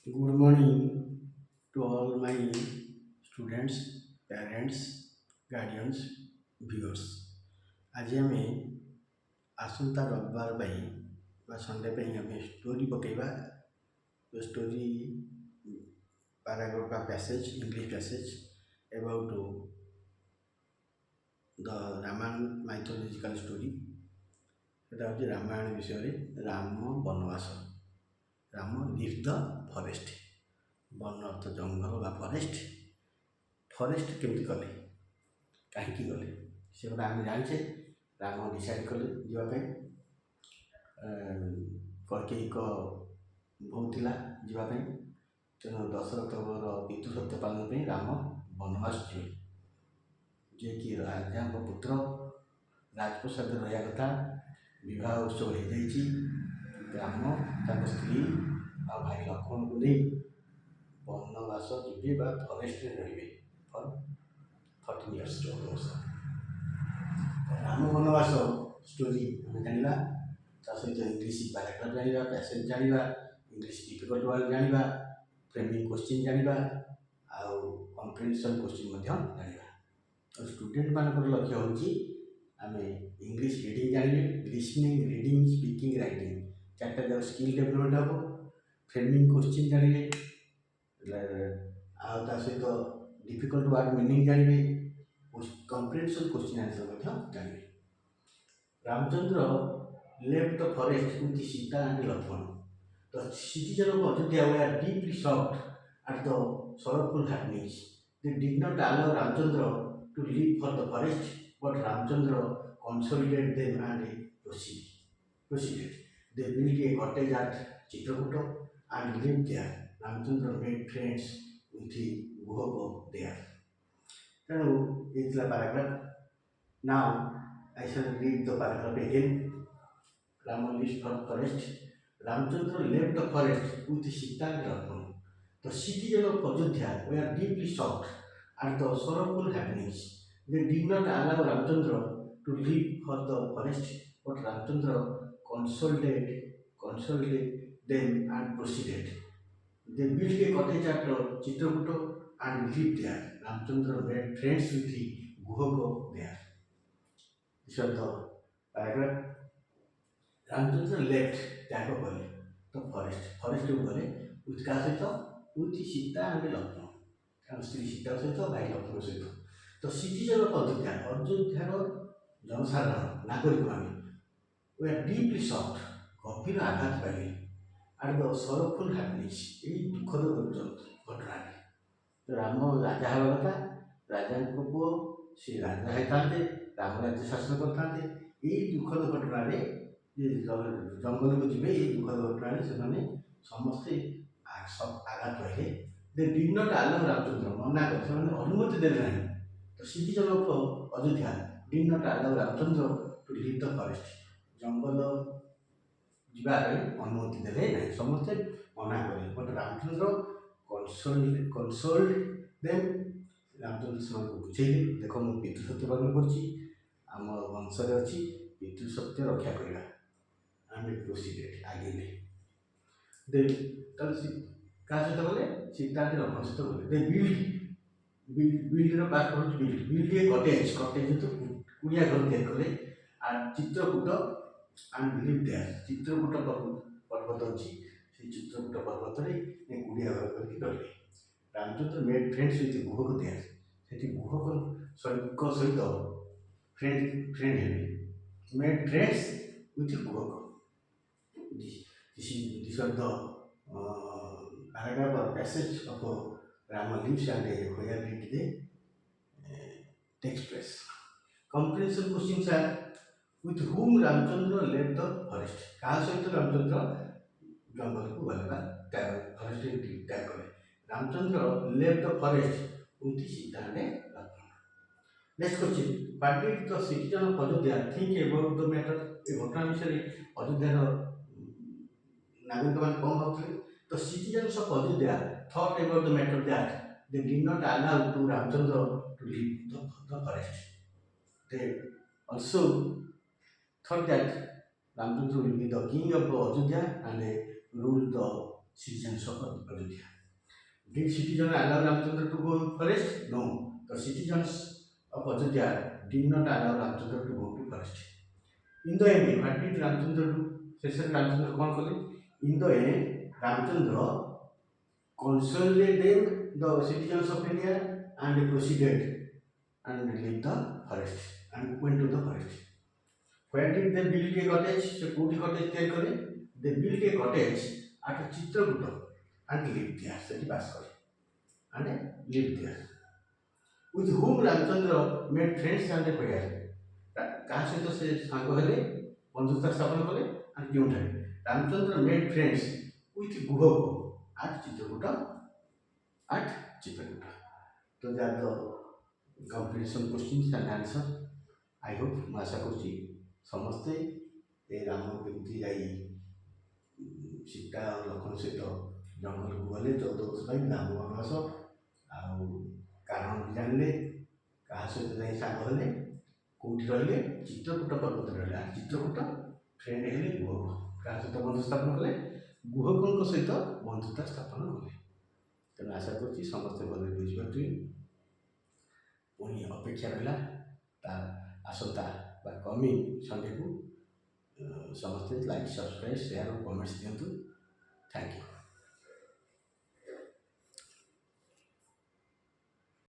Good morning to all my students, parents, guardians, viewers. ଆଜି ଆମେ ଆସନ୍ତା ରବିବାର ପାଇଁ ବା ସଣ୍ଡେ ପାଇଁ ଆମେ ଷ୍ଟୋରି ପକାଇବା। ଷ୍ଟୋରି paragraph ବା passage, English passage about the Ramayana mythological story। ସେଟା ହେଉଛି ରାମାୟଣ ବିଷୟରେ ରାମ ବନବାସ। Ram leave the forest. ବନ ଅର୍ଥ ଜଙ୍ଗଲ ବା ଫରେଷ୍ଟ। ଫରେଷ୍ଟ କେମିତି ଗଲେ, କାହିଁକି ଗଲେ, ସେ କଥା ଆମେ ଜାଣିଛେ। ରାମ ଡିସାଇଡ୍ କଲେ ଯିବା ପାଇଁ। କୈକେୟୀଙ୍କ ବୋହୂ ଥିଲା ଯିବା ପାଇଁ, ତେଣୁ ଦଶରଥଙ୍କର ପିତୃ ସତ୍ୟ ପାଳନ ପାଇଁ ରାମ ବନବାସ ଯିବେ। ଯିଏକି ରାଜାଙ୍କ ପୁତ୍ର, ରାଜପ୍ରସାଦରେ ରହିବା କଥା, ବିବାହ ଉତ୍ସବ ହୋଇଯାଇଛି। ରାମ ତାଙ୍କ ସ୍ତ୍ରୀ ଆଉ ଭାଇ ଲକ୍ଷ୍ମଣଙ୍କୁ ନେଇ ବନବାସ ଯିବେ ବା ଫରେଷ୍ଟରେ ରହିବେ ଫର୍ 14 years 14 ବର୍ଷ। ରାମ ବନବାସ ଷ୍ଟୋରି ଆମେ ଜାଣିବା, ତା ସହିତ ଇଂଲିଶ ପାରାଗ୍ରାଫ ଜାଣିବା, ପ୍ୟାସେଜ ଜାଣିବା, ଇଂଲିଶ ଡିଫିକଲ୍ଟ ୱାର୍ଡ ଜାଣିବା, ଫ୍ରେମିଂ କୋଶ୍ଚିନ୍ ଜାଣିବା, ଆଉ କମ୍ପ୍ରିହେନ୍ସନ୍ କୋଶ୍ଚିନ୍ ମଧ୍ୟ ଜାଣିବା। ଆଉ ଷ୍ଟୁଡେଣ୍ଟମାନଙ୍କର ଲକ୍ଷ୍ୟ ହେଉଛି ଆମେ ଇଂଲିଶ ରିଡ଼ିଂ ଜାଣିବେ, ଲିସନିଂ, ରିଡ଼ିଂ, ସ୍ପିକିଂ, ରାଇଟିଂ ଚାରିଟା ଯାକ ସ୍କିଲ୍ ଡେଭଲପମେଣ୍ଟ ହେବ। ଫ୍ରେମିଂ କୋଶ୍ଚିନ୍ ଜାଣିବେ, ଆଉ ତା ସହିତ ଡିଫିକଲ୍ଟ ୱାର୍ଡ ମିନିଂ ଜାଣିବେ, କମ୍ପ୍ରିହେନ୍ସନ୍ କୋଶ୍ଚିନ୍ ଆନ୍ସର ମଧ୍ୟ ଜାଣିବେ। Ramachandra left the forest with Sita and Lakshmana. The citizens of Ayodhya were deeply shocked at the sorrowful happenings. They did not allow Ramchandra to leave for the forest, but Ramchandra consolidated them and proceeded. They built a cottage at Chitrakuta and lived there. Ramchandra made friends with Guhaka there. ତେଣୁ ଏ ଥିଲା paragraph. Now I shall read the paragraph again. Rama leaves for forest. Ramchandra left the forest with Sita and Lakshmana. The citizens of Ayodhya were deeply shocked at the sorrowful happenings. They did not allow Ramchandra to leave for the forest, but Ramchandra consulted them and proceeded. They built a cottage at Chitrakuta and lived there. Ramchandra made friends with Guhaka there. This was the paragraph. Ramchandra left ତ୍ୟାଗ କଲେ ତ ଫରେଷ୍ଟକୁ ଗଲେ with କାହା ସହିତ, with Sita and Lakshman, ତାଙ୍କ ସ୍ତ୍ରୀ ସୀତା ସହିତ, ଭାଇ ଲକ୍ଷ୍ମଣ ସହିତ। ତ ସିଟିଜନ୍ ଅଫ୍ ଅଯୋଧ୍ୟା, ଅଯୋଧ୍ୟାର ଜନସାଧାରଣ, ନାଗରିକମାନେ were deeply shocked, ଗଭୀର ଆଘାତ ପାଇଲେ at the sorrowful happenings, ଏହି ଦୁଃଖଦ ଘଟଣାରେ। ତ ରାମ ରାଜା ହେବା କଥା, ରାଜାଙ୍କ ପୁଅ, ସେ ରାଜା ହେଇଥାନ୍ତେ, ରାମ ରାଜ୍ୟ ଶାସନ କରିଥାନ୍ତେ। ଏହି ଦୁଃଖଦ ଘଟଣାରେ ଜଙ୍ଗଲକୁ ଯିବେ, ଏହି ଦୁଃଖଦ ଘଟଣାରେ ସେମାନେ ସମସ୍ତେ ଆଘାତ ପାଇଲେ। They did not allow Ramchandra, ମନା କଲେ, ସେମାନେ ଅନୁମତି ଦେଲେ ନାହିଁ। The citizen of Ayodhya did not allow Ramchandra to leave the forest, ଜଙ୍ଗଲ ଯିବା ପାଇଁ ଅନୁମତି ଦେଲେ ନାହିଁ, ସମସ୍ତେ ମନା କଲେ। But Ramchandra consoled them, Ramchandra ସେମାନଙ୍କୁ ବୁଝେଇଲେ, ଦେଖ ମୁଁ ପିତୃ ସତ୍ୟ ପାଳନ କରୁଛି, ଆମ ବଂଶରେ ଅଛି ପିତୃ ସତ୍ୟ ରକ୍ଷା କରିବା। ଆମେ ପ୍ରୋସିଡେଡ୍, ଆଗେଇଲେ। ତାହେଲେ କାହା ସହିତ ଗଲେ, ସୀତା ଲକ୍ଷ୍ମଣ ସହିତ ଗଲେ। ଦେ ବିଲ୍ଡର ପାସ୍ କରୁଛି ବିଲ୍ଡ ଏ କଟେଜ, ତ କୁଡ଼ିଆ ଘର ତିଆରି କଲେ। And Chitrakoot and live there, Chitrakoot ପର୍ବତ ଅଛି, ସେଇ ଚିତ୍ରକୂଟ ପର୍ବତରେ କୁଡ଼ିଆ ଘର କରିକି ରହିଲେ। Ramachandra made friends with Guhaka there, ସେଠି ଗୁହକଙ୍କ ସହିତ ଫ୍ରେଣ୍ଡ ହେବେ। Made friends with Guhaka. This was the paragraph or passage of Rama leaves and where did they take place. Comprehension questions are: with whom Ramchandra left the forest? କାହା ସହିତ ରାମଚନ୍ଦ୍ର ଜଙ୍ଗଲକୁ ଗଲେ ବା forest ତ୍ୟାଗ କଲେ? Ramchandra left the forest with Sita and Lakshmana. Next question: what did the citizens of Ayodhya think about the matter? ଏ ଘଟଣା ବିଷୟରେ ଅଯୋଧ୍ୟାର ନାଗରିକମାନେ କ'ଣ ଭାବୁଥିଲେ? The citizens of Ayodhya thought about the matter that they did not allow to Ramchandra to leave the forest. They also thought that Ramchandra will be the king of Ayodhya and rule the citizens of Ayodhya. Did citizens allow Ramchandra to go forest? No. The citizens of Ayodhya did not allow Ramchandra to go to forest. In the end, what did Ramchandra do? शेषରେ Ramchandra कौन कले? In the end, Ramchandra consolidated the citizens of India and proceeded and left the forest and went to the forest. Where did they build a cottage? So, कोठी cottage तैयार कले? They built a cottage at Chitrakuta and lived there. सेठी बास कले and lived there. With whom Ramchandra made friends and acquaintances. କାହା ସହିତ ସେ ସାଙ୍ଗ ହେଲେ, ବନ୍ଧୁତା ସ୍ଥାପନ କଲେ and କେଉଁଠାରେ? Ramchandra made friends with Guhaka at Chitrakuta. So that the comprehension questions and answer. I hope ମୁଁ ଆଶା କରୁଛି ସମସ୍ତେ ଏ ରାମ କେମିତି ଯାଇ ସୀତା ଆଉ ଲକ୍ଷ୍ମଣ ସହିତ ଜଙ୍ଗଲକୁ ଗଲେ 14 ବର୍ଷ ପାଇଁ ରାମ ବନବାସ ଆଉ କାରଣ ବି ଜାଣିଲେ, କାହା ସହିତ ଯାଇ ସାଙ୍ଗ ହେଲେ, କେଉଁଠି ରହିଲେ? ଚିତ୍ରକୂଟ ପର୍ବତରେ ରହିଲେ। ଚିତ୍ରକୂଟ ଫ୍ରେଣ୍ଡ ହେଲେ ଗୁହକ। କାହା ସହିତ ବନ୍ଧୁ ସ୍ଥାପନ କଲେ? ଗୁହକଙ୍କ ସହିତ ବନ୍ଧୁତା ସ୍ଥାପନ କଲେ। ତେଣୁ ଆଶା କରୁଛି ସମସ୍ତେ ଭଲରେ ବୁଝିପାରୁଥିବେ। ପୁଣି ଅପେକ୍ଷା ରହିଲା ତା ଆସନ୍ତା ବା କମିଂ ସଣ୍ଡେକୁ। ସମସ୍ତେ ଲାଇକ୍, ସବସ୍କ୍ରାଇବ୍, ସେୟାର ଓ କମେଣ୍ଟସ୍ ଦିଅନ୍ତୁ। Thank you.